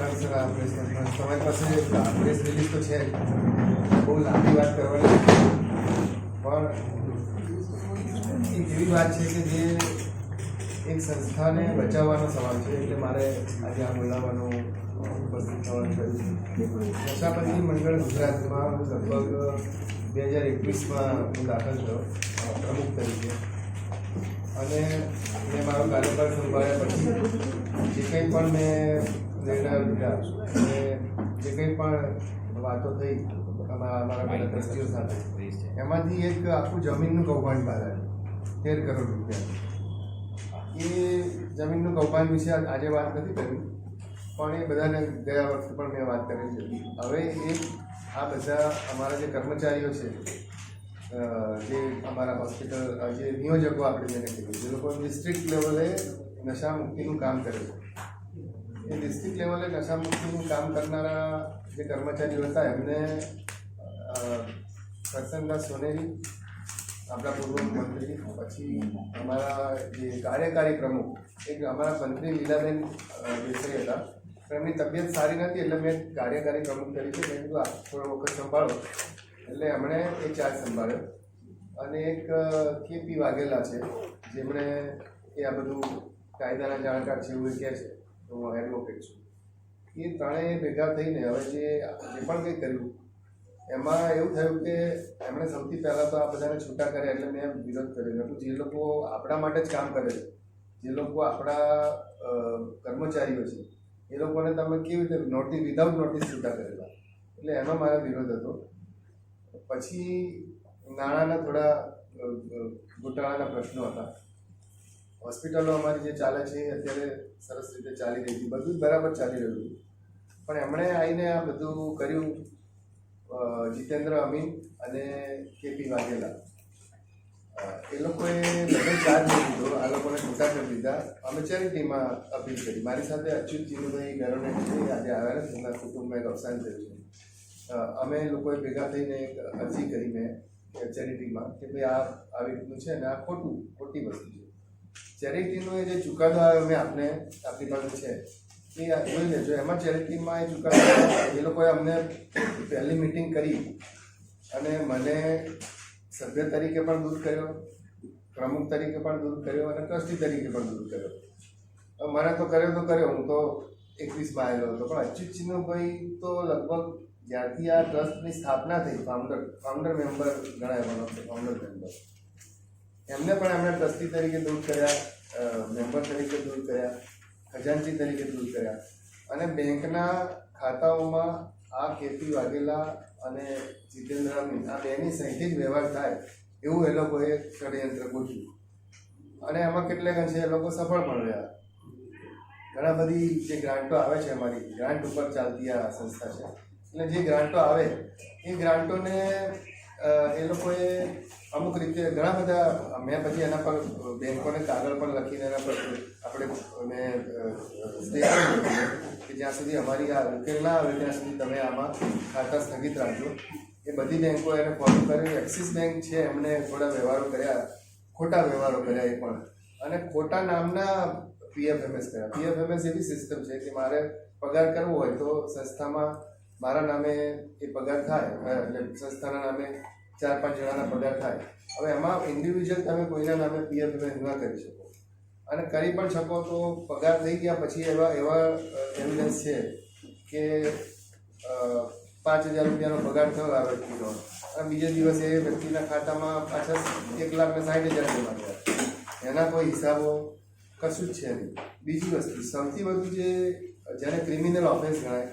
કારણસર આ press conference તમારી પાસે પ્રેસ રિલીઝ તો છે બહુ લાંબી વાત કરવાની પણ એક એવી વાત છે કે જે એક સંસ્થાને બચાવવાનો સવાલ છે એટલે મારે આજે આ બોલાવવાનું ઉપસ્થિત થવાનું થયું. નશાબંધી મંડળ ગુજરાતમાં હું લગભગ 2021માં હું દાખલ થયો પ્રમુખ તરીકે અને મેં મારો કાર્યભાર સંભાળ્યા પછી જે કંઈ પણ મેં નિર્ણયો લીધા અને જે કંઈ પણ વાતો થઈ અમારા બધા ટ્રસ્ટીઓ સાથે એમાંથી એક આખું જમીનનું કૌભાંડ બહાર આવ્યું 13 કરોડ રૂપિયા. એ જમીનનું કૌભાંડ વિશે આજે વાત નથી કરી પણ એ બધાને ગયા વખતે પણ મેં વાત કરી છે. હવે આ બધા અમારા જે કર્મચારીઓ છે જે અમારા હોસ્પિટલ જે નિયોજકો આપણે જેને કહીએ જે લોકો ડિસ્ટ્રિક્ટ લેવલે નશા મુક્તિનું કામ કરે છે એ ડિસ્ટ્રિક્ટ લેવલે નશા મુક્તિનું કામ કરનારા જે કર્મચારીઓ હતા એમને કરસનદાસ સોનેરી આપણા પૂર્વ મંત્રી પછી અમારા જે કાર્યકારી પ્રમુખ એક અમારા મંત્રી લીલાબેન દેસાઈ હતા પણ એમની તબિયત સારી નથી એટલે મેં કાર્યકારી પ્રમુખ તરીકે મેં કીધું આ થોડો વખત સંભાળો એટલે એમણે એ ચાર્જ સંભાળ્યો. અને એક કેપી વાઘેલા છે જેમણે એ આ બધું કાયદાના જાણકાર છે એવું કહે છે તો હું એડવોકેટ છું. એ ત્રણેય ભેગા થઈને હવે જે પણ કંઈ કર્યું એમાં એવું થયું કે એમણે સૌથી પહેલાં તો આ બધાને છૂટા કર્યા એટલે મેં વિરોધ કર્યો. જે લોકો આપણા માટે જ કામ કરે છે જે લોકો આપણા કર્મચારીઓ છે એ લોકોને તમે કેવી રીતે વિધાઉટ નોટિસ છૂટા કરેલા એટલે એમાં મારો વિરોધ હતો. પછી નાણાંના થોડા ગોટાળાના પ્રશ્નો હતા. હોસ્પિટલો અમારી જે ચાલે છે એ અત્યારે સરસ રીતે ચાલી રહી હતી, બધું જ બરાબર ચાલી રહ્યું હતું. પણ એમણે આવીને આ બધું કર્યું જીતેન્દ્ર અમીન અને કેપી વાઘેલા એ લોકોએ બધો ચાર્જ લઈ લીધો, આ લોકોને છૂટા કરી દીધા. અમે ચેરિટીમાં અપીલ કરી. મારી સાથે અચ્યુત જીનુભાઈ ગરોને આજે આવ્યા નથી, એમના કુટુંબમાં એક અવસાન થયું છે. અમે લોકોએ ભેગા થઈને એક અરજી કરી મેં ચેરિટીમાં કે ભાઈ આ આવી રીતનું છે ને આ ખોટી વસ્તુ છે. ચેરિટીનો એ જે ચુકાદો આવ્યો મેં આપણી પાસે છે એ જોઈ લેજો. એમાં ચેરિટીમાં એ ચુકાદો એ લોકોએ અમને પહેલી મિટિંગ કરી અને મને સભ્ય તરીકે પણ દૂર કર્યો, પ્રમુખ તરીકે પણ દૂર કર્યો અને ટ્રસ્ટી તરીકે પણ દૂર કર્યો. મને તો કર્યો હું તો 21માં આવેલો હતો. પણ અચ્યુત ચિન્નુભાઈ તો લગભગ જ્યારથી આ ટ્રસ્ટની સ્થાપના થઈ ફાઉન્ડર મેમ્બર ગણાય, ફાઉન્ડર મેમ્બર એમને પણ એમણે ટ્રસ્ટી તરીકે દૂર કર્યા, મેમ્બર તરીકે દૂર કર્યા, ખજાનચી તરીકે દૂર કર્યા. અને બેંકના ખાતાઓમાં આ કેપી વાઘેલા અને જીતેન્દ્ર અમીન આ બેની સહીથી જ વ્યવહાર થાય એવું એ લોકોએ ષડયંત્ર ગોઠવ્યું. અને એમાં કેટલાક અંશે એ લોકો સફળ પણ રહ્યા. ઘણા બધી જે ગ્રાન્ટો આવે છે, અમારી ગ્રાન્ટ ઉપર ચાલતી આ સંસ્થા છે, એટલે જે ગ્રાન્ટો આવે એ ગ્રાન્ટોને એ લોકોએ અમુક રીતે ઘણા બધા મેં પછી એના પર બેંકોને કાગળ પણ લખીને એના પર આપણે મેં સ્ટેટમેન્ટ કે જ્યાં સુધી અમારી આ ઉકેલ ના આવે ત્યાં સુધી તમે આમાં ખાતા સ્થગિત રાખજો. એ બધી બેંકો એને ફોલો કર્યું. એક્સિસ બેંક છે એમણે થોડા વ્યવહારો કર્યા, ખોટા વ્યવહારો કર્યા એ પણ, અને ખોટા નામના પીએફએમએસ કર્યા. પીએફએમએસ એવી સિસ્ટમ છે કે મારે પગાર કરવો હોય તો સંસ્થામાં મારા નામે એ પગાર થાય, એટલે સંસ્થાના નામે 4-5 જણાના પગાર થાય. હવે એમાં ઇન્ડિવિજ્યુઅલ તમે કોઈના નામે પીએફએમએસ ન કરી શકો, અને કરી પણ શકો તો પગાર થઈ ગયા પછી એવા એવિડન્સ છે કે 5,000 રૂપિયાનો પગાર થયો આ વ્યક્તિનો અને બીજે દિવસે એ વ્યક્તિના ખાતામાં પાછા 1,60,000 જમા થયા. એના કોઈ હિસાબો કશું જ છે નહીં. બીજી વસ્તુ સૌથી વધુ જેને ક્રિમિનલ ઓફેન્સ ગણાય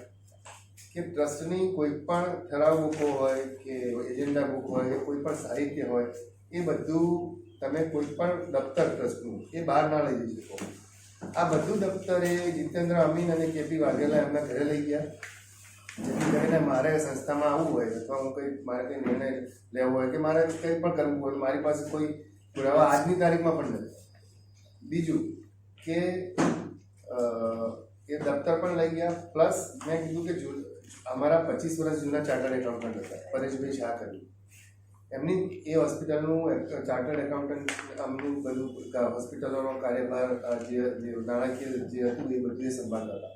કે ટ્રસ્ટની કોઈ પણ ઠરાવ બુકો હોય કે એજન્ડા બુક હોય કે કોઈ પણ સાહિત્ય હોય એ બધું તમે કોઈ પણ દફતર ટ્રસ્ટનું એ બહાર ના લઈ જઈ શકો. આ બધું દફતર એ જીતેન્દ્ર અમીન અને કેપી વાઘેલા એમના ઘરે લઈ ગયા, જેથી કરીને મારે સંસ્થામાં આવવું હોય અથવા મારે કંઈ નિર્ણય લેવો હોય કે મારે કંઈ પણ કરવું હોય મારી પાસે કોઈ પુરાવા આજની તારીખમાં પણ નથી. બીજું કે એ દફતર પણ લઈ ગયા, પ્લસ મેં કીધું કે અમારા 25 વર્ષ જૂના ચાર્ટર્ડ એકાઉન્ટન્ટ હતા પરેશભાઈ શાહ કરી, એમની એ હોસ્પિટલનું ચાર્ટર્ડ એકાઉન્ટન્ટ અમનું બધું હોસ્પિટલોનો કાર્યભાર જે નાણાકીય જે હતું એ બધું સંભાળતા હતા.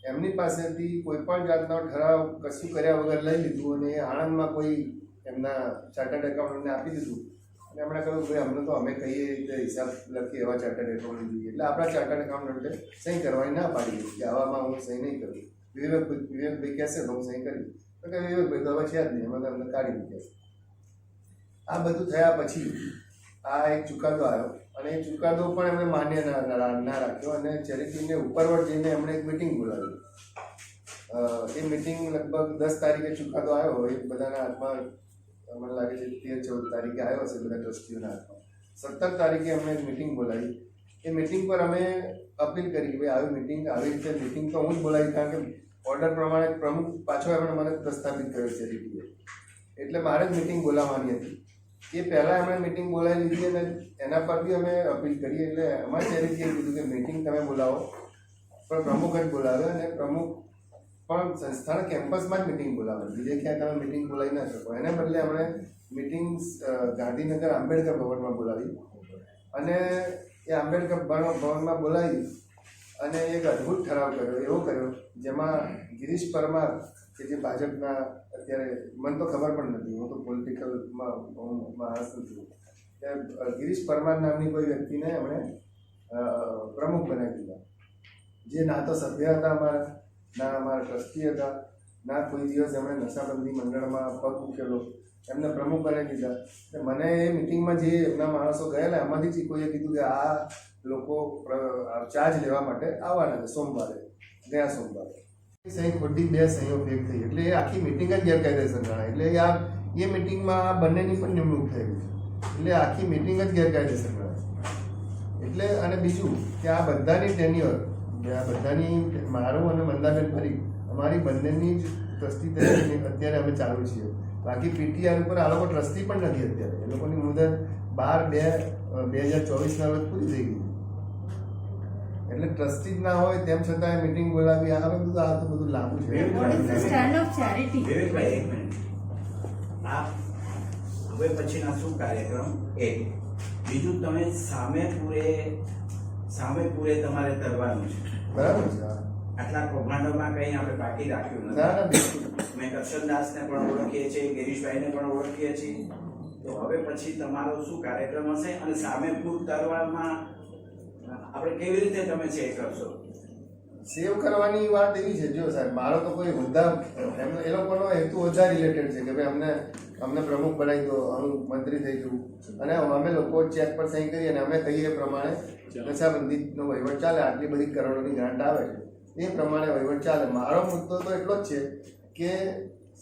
એમની પાસેથી કોઈ પણ જાતનો ઠરાવ કશું કર્યા વગર લઈ લીધું અને આણંદમાં કોઈ એમના ચાર્ટર્ડ એકાઉન્ટન્ટને આપી દીધું અને એમણે કહ્યું ભાઈ અમને તો અમે કહીએ રીતે હિસાબ લખીએ એવા ચાર્ટર્ડ એકાઉન્ટ જોઈએ, એટલે આપણા ચાર્ટર્ડ એકાઉન્ટન્ટે સહી કરવાની ના પાડી દીધી કે આવામાં હું સહી નહીં કરું. વિવેકભાઈ કહેશે તો હું સહી કરી, તો કે વિવેકભાઈ તો હવે છે જ નહીં, એમાં તો અમને કાઢી મૂક્યા. આ બધું થયા પછી આ એક ચુકાદો આવ્યો અને એ ચુકાદો પણ એમણે માન્ય ના રાખ્યો અને ચેરિટીને ઉપરવટ જઈને એમણે એક મિટિંગ બોલાવી. એ મિટિંગ લગભગ 10 તારીખે ચુકાદો આવ્યો, એ બધાના હાથમાં મને લાગે છે 13-14 તારીખે આવ્યો હશે બધા ટ્રસ્ટીઓના હાથમાં. 17 તારીખે અમને એક મિટિંગ બોલાવી. એ મિટિંગ પર અમે અપીલ કરી કે ભાઈ આવી મિટિંગ આવી રીતે મિટિંગ તો હું જ બોલાવી, કારણ કે ઓર્ડર પ્રમાણે પ્રમુખ પાછો એમણે મને પ્રસ્થાપિત કર્યો ચેરિટીએ, એટલે મારે જ મિટિંગ બોલાવવાની હતી. એ પહેલાં અમે મિટિંગ બોલાવી લીધી અને એના પર બી અમે અપીલ કરી, એટલે અમારી ચેરિટીએ કીધું કે મિટિંગ તમે બોલાવો, પણ પ્રમુખ જ બોલાવે અને પ્રમુખ પણ સંસ્થાના કેમ્પસમાં જ મિટિંગ બોલાવે, બીજે ક્યાંય તમે મિટિંગ બોલાવી ના શકો. એને બદલે અમે મિટિંગ ગાંધીનગર આંબેડકર ભવનમાં બોલાવી અને એ આંબેડકર ભવનમાં બોલાવી અને એક અદ્ભુત ઠરાવ કર્યો, એવો કર્યો જેમાં ગિરીશ પરમાર કે જે ભાજપના અત્યારે મને તો ખબર પણ નથી, હું તો પોલિટિકલમાં માણસ નથી, ગિરીશ પરમાર નામની કોઈ વ્યક્તિને એમણે પ્રમુખ બનાવી દીધા, જે ના તો સભ્ય હતા અમારા, ના અમારા ટ્રસ્ટી હતા, ના કોઈ દિવસ એમણે નશાબંધી મંડળમાં પગ મૂકેલો, એમને પ્રમુખ બનાવી દીધા. મને એ મિટિંગમાં જે એમના માણસો ગયેલા એમાંથી જ કોઈએ કીધું કે આ લોકો ચાર્જ લેવા માટે આવવાના છે સોમવારે, ગયા સોમવારે. સહી ખોટી 2 સહીઓ ફેક થઈ, એટલે એ આખી મિટિંગ જ ગેરકાયદેસર ગણાય. એટલે એ મિટિંગમાં આ બંનેની પણ નિમણૂક થઈ ગઈ, એટલે આખી મિટિંગ જ ગેરકાયદેસર ગણાય. એટલે અને બીજું કે આ બધાની ટેન્યુઅર, આ બધાની મારું અને મંદાબેન ફરી અમારી બંનેની જ ટ્રસ્ટી તરીકે અત્યારે અમે ચાલુ છીએ. બાકી પીટીઆર ઉપર આ લોકો ટ્રસ્ટી પણ નથી અત્યારે, એ લોકોની મુદત 12/2/2024 રોજ પૂરી થઈ ગઈ, એટલે ટ્રસ્ટી જ ના હોય તેમ છતાં મિટિંગ બોલાવી. આ તો બધું લાંબુ છે. હવે પછીના શું કાર્યક્રમ? એક બીજું, તમે સામે પૂરે તમારે કરવાનું છે, બરાબર છે. આટલા કૌભાંડોમાં કંઈ આપણે બાકી રાખ્યું નથી. મેં કરશનદાસને પણ ઓળખીએ છીએ, ગિરીશભાઈને પણ ઓળખીએ છીએ, તો હવે પછી તમારો શું કાર્યક્રમ હશે અને સામે પૂર તરવામાં આપણે કેવી રીતે તમે ચેક કરશો? સેવ કરવાની વાત એવી છે, જો સાહેબ મારો તો કોઈ હોદ્દા, એ લોકોનો હેતુ હોદ્દા રિલેટેડ છે કે ભાઈ અમને પ્રમુખ બનાવી દો, હું મંત્રી થઈ જઉં અને અમે લોકો ચેક પર સહી કરીએ અને અમે કહીએ એ પ્રમાણે નશાબંધીનો વહીવટ ચાલે, આટલી બધી કરોડોની ગ્રાન્ટ આવે છે એ પ્રમાણે વહીવટ ચાલે. મારો મુદ્દો તો એટલો જ છે કે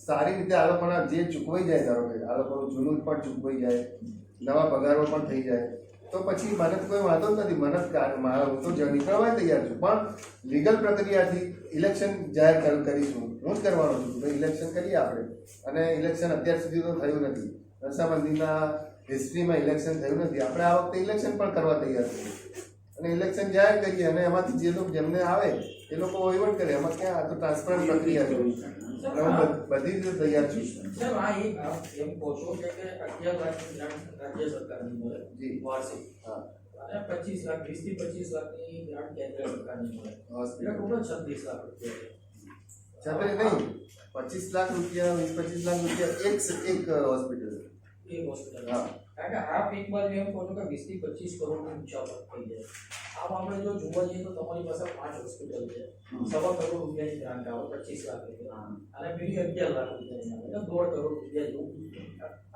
સારી રીતે આ લોકોના જે ચૂકવાઈ જાય, ધારો કે આ લોકોનું જૂનું પણ ચૂકવાઈ જાય, નવા પગારો પણ થઈ જાય, તો પછી મને કોઈ વાંધો જ નથી. મને હું તો નીકળવા તૈયાર છું, પણ લીગલ પ્રક્રિયાથી ઇલેક્શન જાહેર કરીશું, હું જ કરવાનો છું. ભાઈ ઇલેક્શન કરીએ આપણે, અને ઇલેક્શન અત્યાર સુધી તો થયું નથી, નશાબંધીના હિસ્ટ્રીમાં ઇલેક્શન થયું નથી. આપણે આ વખતે ઇલેક્શન પણ કરવા તૈયાર છીએ અને ઇલેક્શન જાહેર કરીએ અને એમાંથી જે લોકો જેમને આવે એ લોકો વહીવટ કરે. એમાં ક્યાં આ તો ટ્રાન્સપરન્ટ પ્રક્રિયા છે, બધી રીતે તૈયાર છું. એમ કહો છો કે 11 લાખની ગ્રાન્ટ રાજ્ય સરકારની મળે વાર્ષિક, અને 25 લાખ 20 થી 25 લાખની ગ્રાન્ટ કેન્દ્ર સરકારની મળે, એટલે ટોટલ 36 લાખ રૂપિયા. છતાં નહીં, 25 લાખ રૂપિયા 20-25 લાખ રૂપિયા એક હોસ્પિટલ, એક હોસ્પિટલ. હા, કારણ કે આ પીકમાં એમ કહો છો કે 20 થી 25 કરોડની ઊંચા થઈ જાય. આમ આપણે જો જોવા જઈએ તો તમારી પાસે 5 હોસ્પિટલ છે, 1.25 કરોડ રૂપિયાની ગ્રાન્ટ આવે, 25 લાખ રૂપિયા, અને બીજી 11 લાખ રૂપિયાની આવે, એટલે 1.5 કરોડ રૂપિયા જેવું.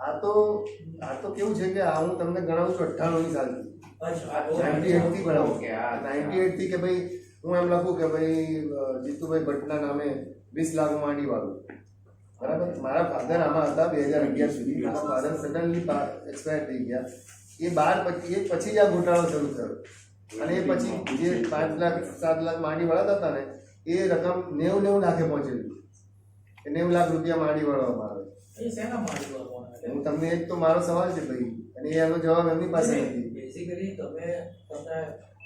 આ તો કેવું છે કે આ હું તમને ગણાવું છું 98ની સાલથી, 98 થી ગણાવું કે 98 થી, કે ભાઈ હું એમ લખું કે ભાઈ જીતુભાઈ ભટ્ટના નામે 20 લાખ માંડી વાળું, બરાબર. મારા ફાધર આમાં હતા 2011 સુધી. મારા ફાધર સડનલી એક્સપાયર થઈ ગયા. એ પછી જ આ ઘોટાળો શરૂ થયો અને એ પછી જે 5 લાખ 7 લાખ માંડી વળાતા હતા ને એ રકમ 90 લાખે પહોંચેલી. 90 લાખ રૂપિયા માંડી વળવામાં આવે. હું તમને એક તો મારો સવાલ છે ભાઈ, અને એનો જવાબ એમની પાસે નથી. બેઝિકલી તમે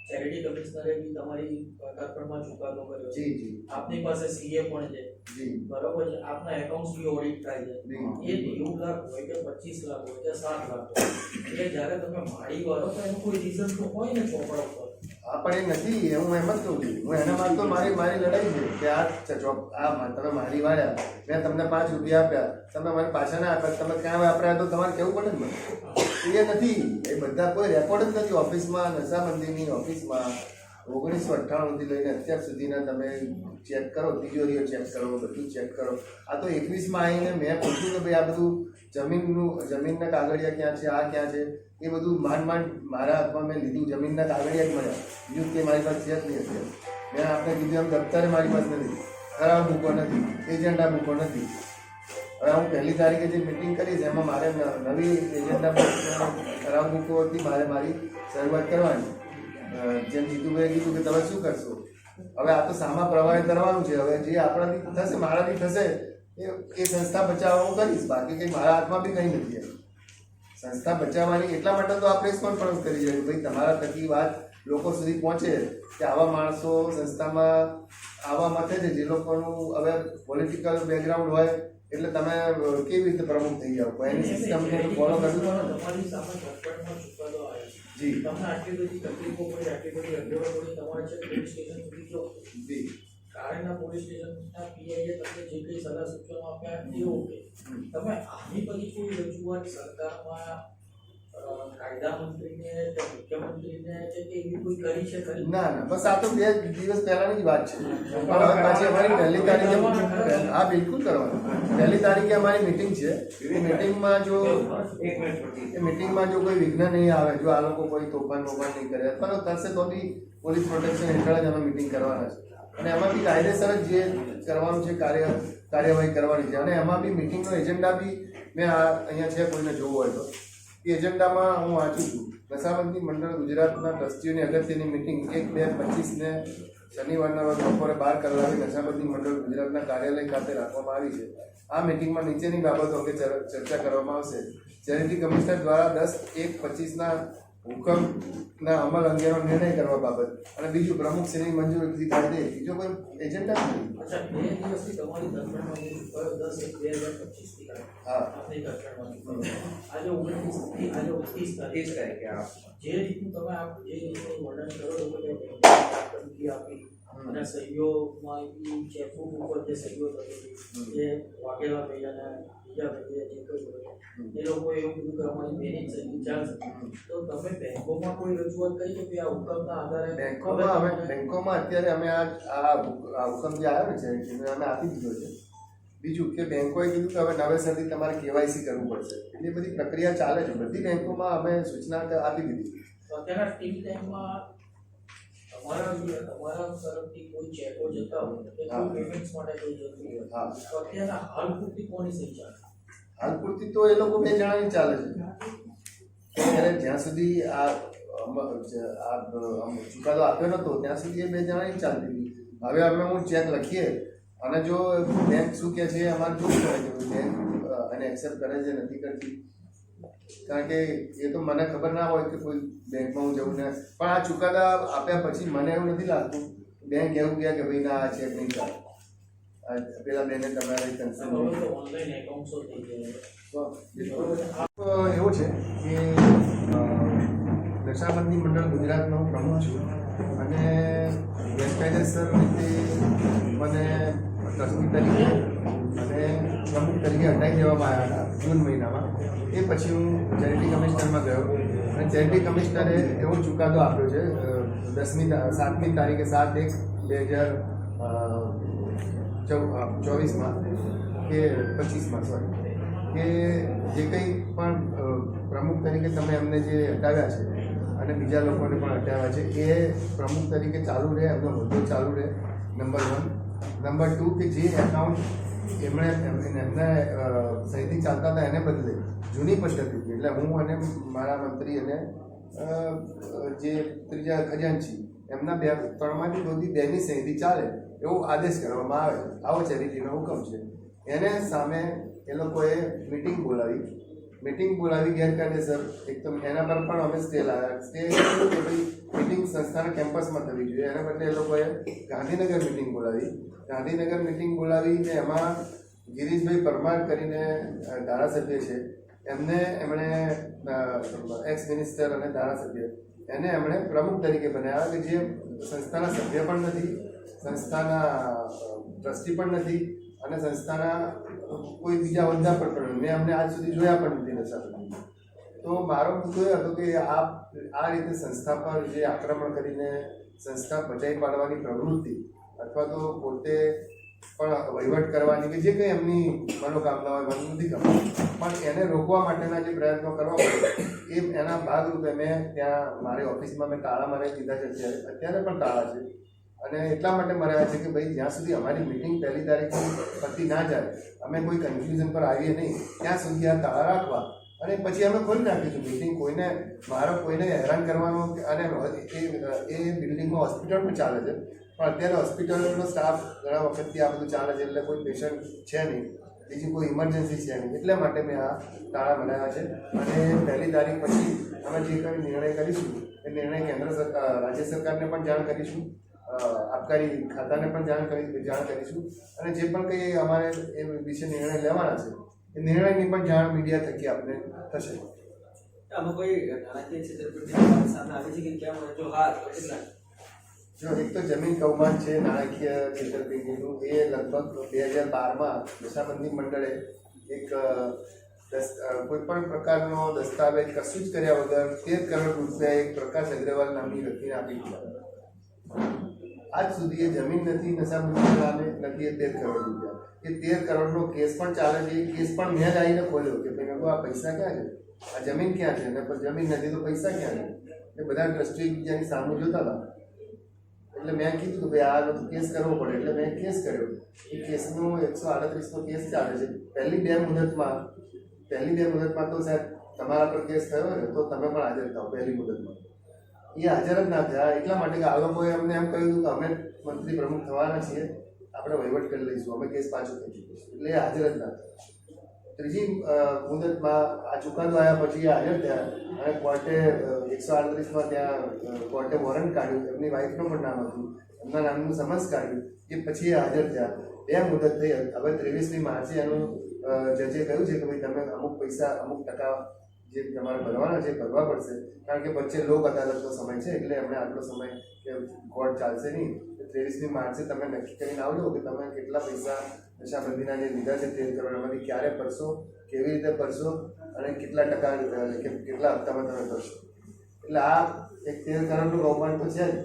ચેરિટી કમિશનરે બી તમારી કર્પણમાં ચુકાદો કર્યો છે. જી જી. આપની પાસે સીએ પણ છે. જી, બરોબર છે. આપના એકાઉન્ટ્સ બી ઓડિટ થાય છે. એ 90 લાખ હોય કે 25 લાખ હોય કે 7 લાખ હોય, એટલે જ્યારે તમે માડી વાળો તો એનું કોઈ રીઝન તો હોય ને ચોપડા ઉપર. હા પણ એ નથી, હું એમ જ કહું છું. હું એના માટે તો મારી લડાઈ છે કે તમે મારી વાળ્યા, મેં તમને 5 રૂપિયા આપ્યા, તમે મને પાછા ના આપ્યા, તમે ક્યાં વાપર્યા તો તમારે કેવું પડે ને મને. એ નથી, એ બધા કોઈ રેકોર્ડ જ નથી ઓફિસમાં, નશાબંધીની ઓફિસમાં 1998 થી લઈને અત્યાર સુધીના તમે ચેક કરો, તિજોરીઓ ચેક કરો, બધું ચેક કરો. આ તો 21માં આવીને મેં પૂછ્યું કે ભાઈ આ બધું જમીનના કાગળિયા ક્યાં છે, આ ક્યાં છે, એ બધું માંડ મારા હાથમાં મેં લીધું. જમીનના કાગળિયા જ મળ્યા, બીજું કે મારી પાસે છે જ નહીં અત્યારે. મેં આપણે કીધું એમ દફતરે મારી પાસે નથી, ખરાબ બુકો નથી, એજન્ડા બુકો નથી. હવે હું 1લી તારીખે જે મિટિંગ કરીશ એમાં મારે નવી એજન્ડા ખરાબ બુકોથી મારી શરૂઆત કરવાની. જેમ જીતુભાઈ કીધું કે તમે શું કરશો, હવે આ તો સામા પ્રવાહે કરવાનું છે. હવે જે આપણાથી થશે, મારાથી થશે, એ સંસ્થા બચાવવા હું કરીશ. બાકી કંઈ મારા હાથમાં બી કંઈ નથી. સંસ્થા બચાવવાની એટલા માટે તો આ પ્રેસ કોન્ફરન્સ કરી છે કે ભાઈ તમારા થકી વાત લોકો સુધી પહોંચે કે આવા માણસો સંસ્થામાં આવા મતે છે જે લોકોનું હવે પોલિટિકલ બેકગ્રાઉન્ડ હોય એટલે તમે કેવી રીતે પ્રમુખ થઈ જાઓ, એની સિસ્ટમને ફોલો કરવું. તમારી સામે ઝટપટમાં ચુકાદો આવે છે. જી તમને આટલી બધી તકલીફો પડી, આટલી બધી અગવડો પડી, તમારે છે પોલીસ સ્ટેશન સુધી જો જી કારણના પોલીસ સ્ટેશનના પીઆઈએ તમને જે કંઈ સલાહ સૂચનો આપ્યા એ ઓકે. તમે આની પછી કોઈ રજૂઆત સરકારમાં કાયદા મંત્રીને કે મુખ્યમંત્રીને છે કે એવી કોઈ કરી છે ખરી? ના બસ આ તો 2 દિવસ પહેલાની જ વાત છે. પણ હવે પાછી અમારી 1લી તારીખે, હા બિલકુલ કરવાનું, 1લી તારીખે અમારી મિટિંગ છે. એ મિટિંગમાં જો કોઈ વિઘ્ન નહીં આવે, જો આ લોકો કોઈ તોફાન નહીં કરે અથવા કરશે તો બી પોલીસ પ્રોટેક્શન હેઠળ જ અમે મિટિંગ કરવાના છે. અને એમાં બી કાયદેસર જ જે કરવાનું છે કાર્યવાહી કરવાની છે. અને એમાં બી મિટિંગનો એજન્ડા બી મેં અહીંયા છે, કોઈને જોવું હોય તો એ એજન્ડામાં હું વાંચું છું. નશાબંધી મંડળ ગુજરાતના ટ્રસ્ટીઓની અગત્યની મિટિંગ 1/2/25ને શનિવારના રોજ બપોરે 12 કલાકે નશાબંધી મંડળ ગુજરાતના કાર્યાલય ખાતે રાખવામાં આવી છે. આ મિટિંગમાં નીચેની બાબતો અંગે ચર્ચા કરવામાં આવશે. ચેરિટી કમિશનર દ્વારા 10/1/25ના હુકમના અમલ અંગેનો નિર્ણય કરવા બાબત, અને બીજું પ્રમુખશ્રીની મંજૂરીથી થાય તે. બીજો કોઈ એજન્ડા નથી. અચ્છા, 2 દિવસથી તમારી દરમિયાનમાં જે ચુકાદો 10/1/2025 હા આપની દરમિયાનમાં આજે 29 આજે 29 તારીખે જે રીતનું તમે જે રીતનું વર્ણન કરો છો કે ધમકી આપી અને સહીઓમાં ચેકબુક ઉપર જે સહીઓ થતી એ વાઘેલા ભાઈ અને બીજા ભાઈએ જે કર્યું એ લોકોએ એવું કીધું કે અમારી બેની સહી ચાલશે. તો તમે બેંકોમાં કોઈ રજૂઆત કરી કે આ હુકમના આધારે? બેંકોમાં અત્યારે અમે આ હુકમ જે આવ્યો છે એને અમે આપી દીધો છે. બીજું કે બેંકોએ કીધું કે હવે નવેસરથી તમારે કેવાયસી કરવું પડશે. એટલી બધી પ્રક્રિયા ચાલે છે. બધી બેંકોમાં અમે સૂચના આપી દીધી. તો અત્યારના ટીવી ટાઈમમાં તમારા તરફથી કોઈ ચેકો જતા હોય કે કોઈ પેમેન્ટ્સ માટે કોઈ જતું હોય તો અત્યારના હાલ પૂરતી કોની સહી ચાલે? હાલ પૂરતી તો એ લોકો 2 જણાની ચાલે છે. ત્યારે જ્યાં સુધી આ ચુકાદો આપ્યો નહોતો ત્યાં સુધી એ 2 જણાની ચાલતી હતી. હવે અમે હું ચેક લખીએ અને જો બેંક શું કહે છે અમારે જોવું પડે કે બેંક અને એક્સેપ્ટ કરે છે નથી કરતી. કારણ કે એ તો મને ખબર ના હોય કે કોઈ બેંકમાં હું જવું ને. પણ આ ચુકાદા આપ્યા પછી મને એવું નથી લાગતું બેંક એવું કહે કે ભાઈ ના આ ચેક નહીં ચાલે, પેલા બેને તમારે કન્સર્ન ઓનલાઈન એકાઉન્ટ્સો થઈ જાય. એવું છે કે નશાબંધી મંડળ ગુજરાતનો પ્રમુખ છું અને ગેરકાયદેસર રીતે મને ટ્રસ્ટી તરીકે અને પ્રમુખ તરીકે હટાવી દેવામાં આવ્યા હતા જૂન મહિનામાં. એ પછી હું ચેરિટી કમિશનરમાં ગયો અને ચેરિટી કમિશનરે એવો ચુકાદો આપ્યો છે 7મી તારીખે 7/1/2024માં કે 25માં સોરી કે જે કંઈ પણ પ્રમુખ તરીકે તમે એમને જે હટાવ્યા છે અને બીજા લોકોને પણ હટાવ્યા છે એ પ્રમુખ તરીકે ચાલુ રહે, એમનો હોદ્દો ચાલુ રહે. નંબર 1. નંબર 2 કે જે એકાઉન્ટ એમણે સહીથી ચાલતા હતા એને બદલે જૂની પદ્ધતિથી, એટલે હું અને મારા મંત્રી અને જે ત્રીજા ખજાનચી એમના 3માંથી કોઈ 2ની સહીથી ચાલે એવો આદેશ કરવામાં આવે. આવો ચેરિટીનો હુકમ છે. એને સામે એ લોકોએ મિટિંગ બોલાવી ગેરકાયદેસર એકદમ. એના પર પણ અમે સ્ટે લાવ્યા. સ્ટે કે ભાઈ મિટિંગ સંસ્થાના કેમ્પસમાં થવી જોઈએ, એના બદલે એ લોકોએ ગાંધીનગર મિટિંગ બોલાવીને એમાં ગિરીશભાઈ પરમાર કરીને ધારાસભ્ય છે એમણે એક્સ મિનિસ્ટર અને ધારાસભ્ય એને એમણે પ્રમુખ તરીકે બનાવ્યા કે જે સંસ્થાના સભ્ય પણ નથી, સંસ્થાના ટ્રસ્ટી પણ નથી અને સંસ્થાના કોઈ બીજા હોદ્દા પર પણ મેં અમને આજ સુધી જોયા પણ નથી નશાબંધી. તો મારો મુદ્દો એ હતો કે આ રીતે સંસ્થા પર જે આક્રમણ કરીને સંસ્થા બચાવી પાડવાની પ્રવૃત્તિ અથવા તો પોતે પણ વહીવટ કરવાની કે જે કંઈ એમની મનોકામના હોય મને નથી ખબર, પણ એને રોકવા માટેના જે પ્રયત્નો કરવા પડે એ એના ભાગરૂપે મેં ત્યાં મારી ઓફિસમાં મેં તાળા મારી દીધા છે. અત્યારે પણ તાળા છે અને એટલા માટે મર્યા છે કે ભાઈ જ્યાં સુધી અમારી મિટિંગ 1 તારીખે પતી ના જાય, અમે કોઈ કન્ફ્યુઝન પર આવીએ નહીં ત્યાં સુધી આ તાળા રાખવા અને પછી અમે ખોલી નાખીશું મિટિંગ. કોઈને હેરાન કરવાનો અને એ બિલ્ડિંગમાં હોસ્પિટલ પણ ચાલે છે પણ અત્યારે હોસ્પિટલનો સ્ટાફ ઘણા વખતથી આ બધું ચાલે છે એટલે કોઈ પેશન્ટ છે નહીં, બીજી કોઈ ઇમરજન્સી છે નહીં, એટલા માટે મેં આ તાળા બનાવ્યા છે. અને 1 તારીખ પછી અમે જે કંઈ નિર્ણય કરીશું એ નિર્ણય કેન્દ્ર સરકાર રાજ્ય સરકારને પણ જાણ કરીશું, આબકારી ખાતાને પણ જાણ કરીશું અને જે પણ કંઈ અમારે એ વિશે નિર્ણય લેવાના છે એ નિર્ણયની પણ જાણ મીડિયા થકી આપને થશે. આમાં કોઈ નાણાકીય છેતરપિંડી સામે આવી છે કે કેમ? જો હા તો કેટલા? જો એક તો જમીન કૌભાંડ છે નાણાકીય છેતરપિંડીનું, એ લગભગ 2012માં નશાબંધી મંડળે એક કોઈ પણ પ્રકારનો દસ્તાવેજ કશું જ કર્યા વગર 13 કરોડ રૂપિયા એક પ્રકાશ અગ્રવાલ નામની વ્યક્તિને આપી દીધા. આજ સુધી એ જમીન નથી નશાબંધી નામે નથી એ 13 કરોડ રૂપિયા. એ 13 કરોડનો કેસ પણ ચાલે છે. એ કેસ પણ મેં જ આવીને ખોલ્યો કે ભાઈ આ પૈસા ક્યાં છે, આ જમીન ક્યાં છે, અને જમીન નથી તો પૈસા ક્યાં છે. એ બધા ટ્રસ્ટી બીજાની સામે જોતા હતા એટલે મેં કીધું કે ભાઈ આનો તો કેસ કરવો પડે એટલે મેં કેસ કર્યો. એ કેસનો 138નો કેસ ચાલે છે. પહેલી બે મુદતમાં તો સાહેબ તમારા પર કેસ થયો ને તો તમે પણ હાજર થાઓ. પહેલી મુદતમાં એ હાજર જ ના થયા એટલા માટે કે આ લોકોએ અમને એમ કહ્યું કે અમે મંત્રી પ્રમુખ થવાના છીએ, આપણે વહીવટ કરી લઈશું, અમે કેસ પાછો ખેંચી લઈશું, એટલે એ હાજર જ ના થયા. ત્રીજી મુદતમાં આ ચુકાદો આવ્યા પછી એ હાજર થયા અને કોર્ટે 138માં ત્યાં કોર્ટે વોરંટ કાઢ્યું, એમની વાઈફનું પણ નામ હતું, એમના નામનું સમન્સ કાઢ્યું, એ પછી એ હાજર થયા. 2 મુદત થઈ. હવે 23મી માર્ચે એનું જજે કહ્યું છે કે ભાઈ તમે અમુક પૈસા અમુક ટકા જે તમારે ભરવાના છે ભરવા પડશે, કારણ કે વચ્ચે લોક અદાલતનો સમય છે એટલે એમણે આટલો સમય કે કોર્ટ ચાલશે નહીં. 23મી માર્ચે તમે નક્કી કરીને આવજો કે તમે કેટલા પૈસા નશાબંધીના જે લીધા છે 13 કરોડ એમાંથી ક્યારે ભરશો, કેવી રીતે ભરશો અને કેટલા ટકા કેટલા હપ્તામાં તમે ભરશો. એટલે આ એક 13 કરોડનું કૌભાંડ તો છે જ.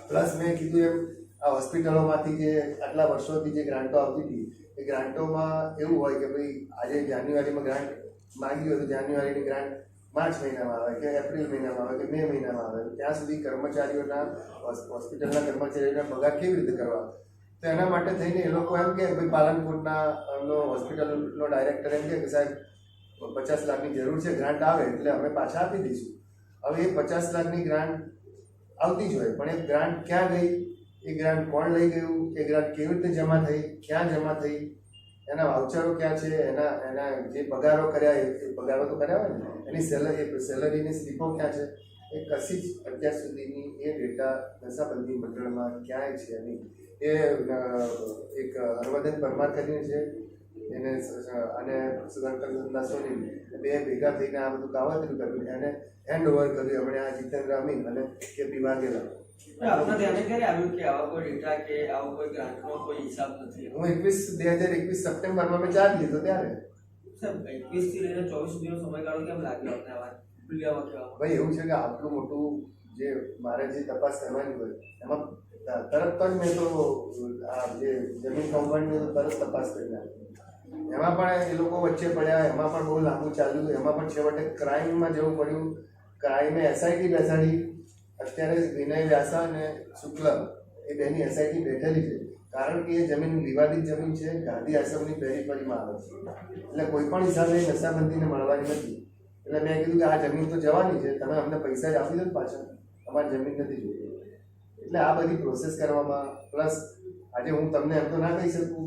પ્લસ મેં કીધું એમ આ હોસ્પિટલોમાંથી જે આટલા વર્ષોથી જે ગ્રાન્ટો આવતી હતી એ ગ્રાન્ટોમાં એવું હોય કે ભાઈ આજે જાન્યુઆરીમાં ગ્રાન્ટ માંગી હોય તો જાન્યુઆરીની ગ્રાન્ટ માર્ચ મહિનામાં આવે કે એપ્રિલ મહિનામાં આવે કે મે મહિનામાં આવે. ત્યાં સુધી કર્મચારીઓના હોસ્પિટલના કર્મચારીઓના પગાર કેવી રીતે કરવા? તો એના માટે થઈને એ લોકો એમ કે ભાઈ પાલનપુરના હોસ્પિટલનો ડાયરેક્ટર એમ કે સાહેબ 50 લાખની જરૂર છે, ગ્રાન્ટ આવે એટલે અમે પાછા આપી દઈશું. હવે એ 50 લાખની ગ્રાન્ટ આવતી જ હોય પણ એ ગ્રાન્ટ ક્યાં ગઈ, એ ગ્રાન્ટ કોણ લઈ ગયું, એ ગ્રાન્ટ કેવી રીતે જમા થઈ, ક્યાં જમા થઈ, એના વાઉચરો ક્યાં છે, એના જે પગારો કર્યા એ પગારો તો કર્યા હોય ને, એની સેલરીની સ્લીપો ક્યાં છે, એ કશી જ અત્યાર સુધીની એ ડેટા નશાબંધી મંડળમાં ક્યાંય છે નહીં. એ એક હરવર્ધન પરમાર કરીને છે એને અને સુગંધા સોની બે ભેગા થઈને આ બધું કાવતરું કર્યું, એને હેન્ડ ઓવર કર્યું એમણે આ જીતેન્દ્ર અમીન અને કે પી વાઘેલા. આપણા ધ્યાને ક્યારે આવ્યું કે આવા કોઈ ડેટા કે આવો કોઈ ગ્રાન્ટનો કોઈ હિસાબ નથી? હું 2021 સપ્ટેમ્બરમાં મેં ચાર્જ લીધો ત્યારે. સાહેબ 21 થી લઈને 24 સુધીનો સમયગાળો કેમ લાગ્યો આપને આવા ભૂલ્યા કહેવા? ભાઈ એવું છે કે આટલું મોટું જે મારે જે તપાસ કરવાની હોય એમાં તરત જ મેં તો આ જે જમીન કૌભાંડની તો તરત તપાસ કરી નાખી. એમાં પણ એ લોકો વચ્ચે પડ્યા, એમાં પણ બહુ લાંબુ ચાલ્યું, એમાં પણ છેવટે ક્રાઇમમાં જવું પડ્યું. ક્રાઇમે એસઆઈટી બેસાડી. અત્યારે વિનય વ્યાસા અને શુક્લ એ બેની એસઆઈટી બેઠેલી છે કારણ કે એ જમીન વિવાદિત જમીન છે, ગાંધી આશ્રમની પેરીફરીમાં આવે છે એટલે કોઈ પણ હિસાબે નશાબંધીને મળવાની નથી. એટલે મેં કીધું કે આ જમીન તો જવાની છે, તમે અમને પૈસા જ આપી દો ને પાછળ, અમારી જમીન નથી જોઈતી. એટલે આ બધી પ્રોસેસ કરવામાં પ્લસ આજે હું તમને એમ તો ના કહી શકું,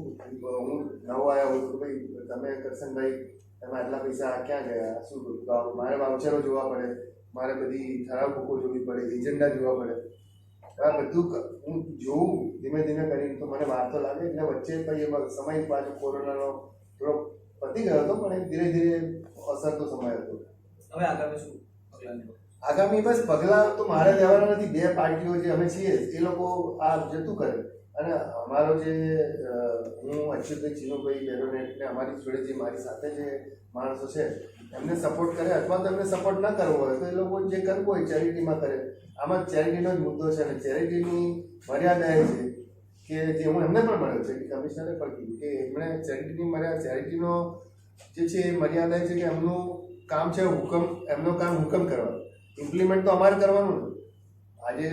હું નવો આવ્યો હું તો ભાઈ તમે કરશનભાઈ તમે આટલા પૈસા આ ક્યાં ગયા, શું કરું? મારે વાઉચરો જોવા પડે, મારે બધી ઠરાવ બુકો જોવી પડે, એજન્ડા જોવા પડે. આ બધું હું જોઉં ધીમે ધીમે કરીને તો મને વાર તો લાગે. એટલે વચ્ચે કંઈ સમય પાછો કોરોનાનો થોડો પતી ગયો હતો પણ ધીરે ધીરે અસરતો સમય હતો. હવે આગળ શું પગલાં લેવા? આગામી બસ પગલાં તો મારે લેવાના નથી. બે પાર્ટીઓ જે અમે છીએ એ લોકો આ જતું કરે અને અમારો જે હું અચ્યુતભાઈ ચીનુભાઈ બેરોનેટ ને અમારી જોડે જે મારી સાથે જે માણસો છે એમને સપોર્ટ કરે અથવા તો એમને સપોર્ટ ના કરવો હોય તો એ લોકો જે કરવું હોય ચેરિટીમાં કરે. આમાં ચેરિટીનો જ મુદ્દો છે અને ચેરિટીની મર્યાદા એ છે કે જે હું એમને પણ મળ્યો છે કમિશનરે પણ કીધું કે એમણે ચેરિટીની મર્યાદા ચેરિટીનો જે છે એ મર્યાદા છે કે એમનું કામ છે એમનું કામ હુકમ કરવાનું, ઇમ્પ્લિમેન્ટ તો અમારે કરવાનું. આજે